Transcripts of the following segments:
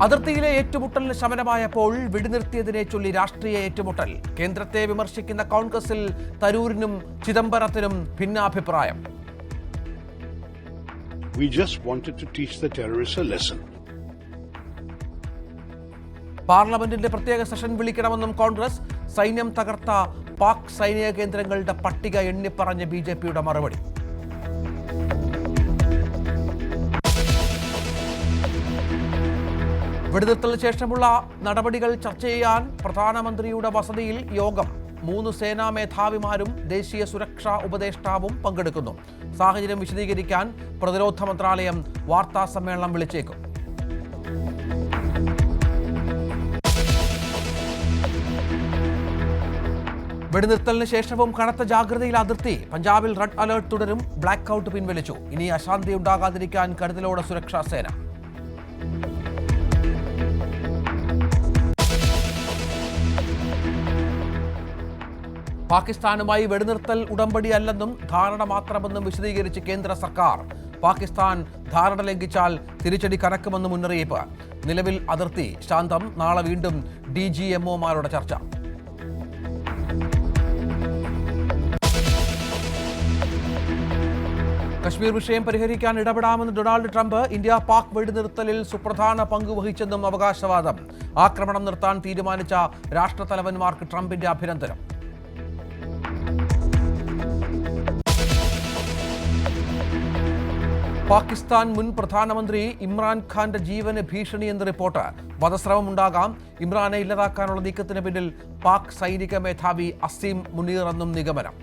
അതിർത്തിയിലെ ഏറ്റുമുട്ടലിന് ശമനമായപ്പോൾ വെടിനിർത്തിയതിനെ ചൊല്ലി രാഷ്ട്രീയ ഏറ്റുമുട്ടൽ. കേന്ദ്രത്തെ വിമർശിക്കുന്ന കോൺഗ്രസിൽ തരൂരിനും ചിദംബരത്തിനും ഭിന്നാഭിപ്രായം. We just wanted to teach the terrorists a lesson. പാർലമെന്റിന്റെ പ്രത്യേക സെഷൻ വിളിക്കണമെന്നും കോൺഗ്രസ്. സൈന്യം തകർത്ത പാക് സൈനിക കേന്ദ്രങ്ങളുടെ പട്ടിക എണ്ണിപ്പറഞ്ഞ ബിജെപിയുടെ മറുപടി. വെടിനിർത്തലിന് ശേഷമുള്ള നടപടികൾ ചർച്ച ചെയ്യാൻ പ്രധാനമന്ത്രിയുടെ വസതിയിൽ യോഗം. 3 സേനാ മേധാവിമാരും ദേശീയ സുരക്ഷാ ഉപദേഷ്ടാവും പങ്കെടുക്കുന്നു. സാഹചര്യം വിശദീകരിക്കാൻ പ്രതിരോധ മന്ത്രാലയം വാർത്താ സമ്മേളനം വിളിച്ചേക്കും. വെടിനിർത്തലിന് ശേഷവും കനത്ത ജാഗ്രതയിൽ അതിർത്തി. പഞ്ചാബിൽ റെഡ് അലർട്ട് തുടരും. ബ്ലാക്ക് ഔട്ട് പിൻവലിച്ചു. ഇനി അശാന്തി ഉണ്ടാകാതിരിക്കാൻ കരുതലോടെ സുരക്ഷാ സേന. പാകിസ്ഥാനുമായി വെടിനിർത്തൽ ഉടമ്പടിയല്ലെന്നും ധാരണ മാത്രമെന്നും വിശദീകരിച്ച് കേന്ദ്ര സർക്കാർ. പാകിസ്ഥാൻ ധാരണ ലംഘിച്ചാൽ തിരിച്ചടി കനക്കുമെന്ന് മുന്നറിയിപ്പ്. നിലവിൽ അതിർത്തി ശാന്തം. നാളെ വീണ്ടും DGMOമാരുടെ ചർച്ച. കശ്മീർ വിഷയം പരിഹരിക്കാൻ ഇടപെടാമെന്ന് ഡൊണാൾഡ് ട്രംപ്. ഇന്ത്യ പാക് വെടിനിർത്തലിൽ സുപ്രധാന പങ്ക് വഹിച്ചെന്നും അവകാശവാദം. ആക്രമണം നിർത്താൻ തീരുമാനിച്ച രാഷ്ട്രത്തലവന്മാർക്ക് ട്രംപിന്റെ അഭിനന്ദനം. പാകിസ്ഥാൻ മുൻ പ്രധാനമന്ത്രി ഇമ്രാൻഖാന്റെ ജീവന് ഭീഷണിയെന്ന് റിപ്പോർട്ട്. വധശ്രമമുണ്ടാകാം. ഇമ്രാനെ ഇല്ലാതാക്കാനുള്ള നീക്കത്തിന് പിന്നിൽ പാക് സൈനിക മേധാവി അസീം മുനീർ എന്നും നിഗമനം.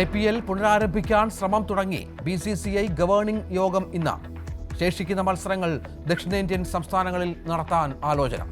IPL പുനരാരംഭിക്കാൻ ശ്രമം തുടങ്ങി. BCCI ഗവേണിംഗ് യോഗം ഇന്ന്. ശേഷിക്കുന്ന മത്സരങ്ങൾ ദക്ഷിണേന്ത്യൻ സംസ്ഥാനങ്ങളിൽ നടത്താൻ ആലോചന.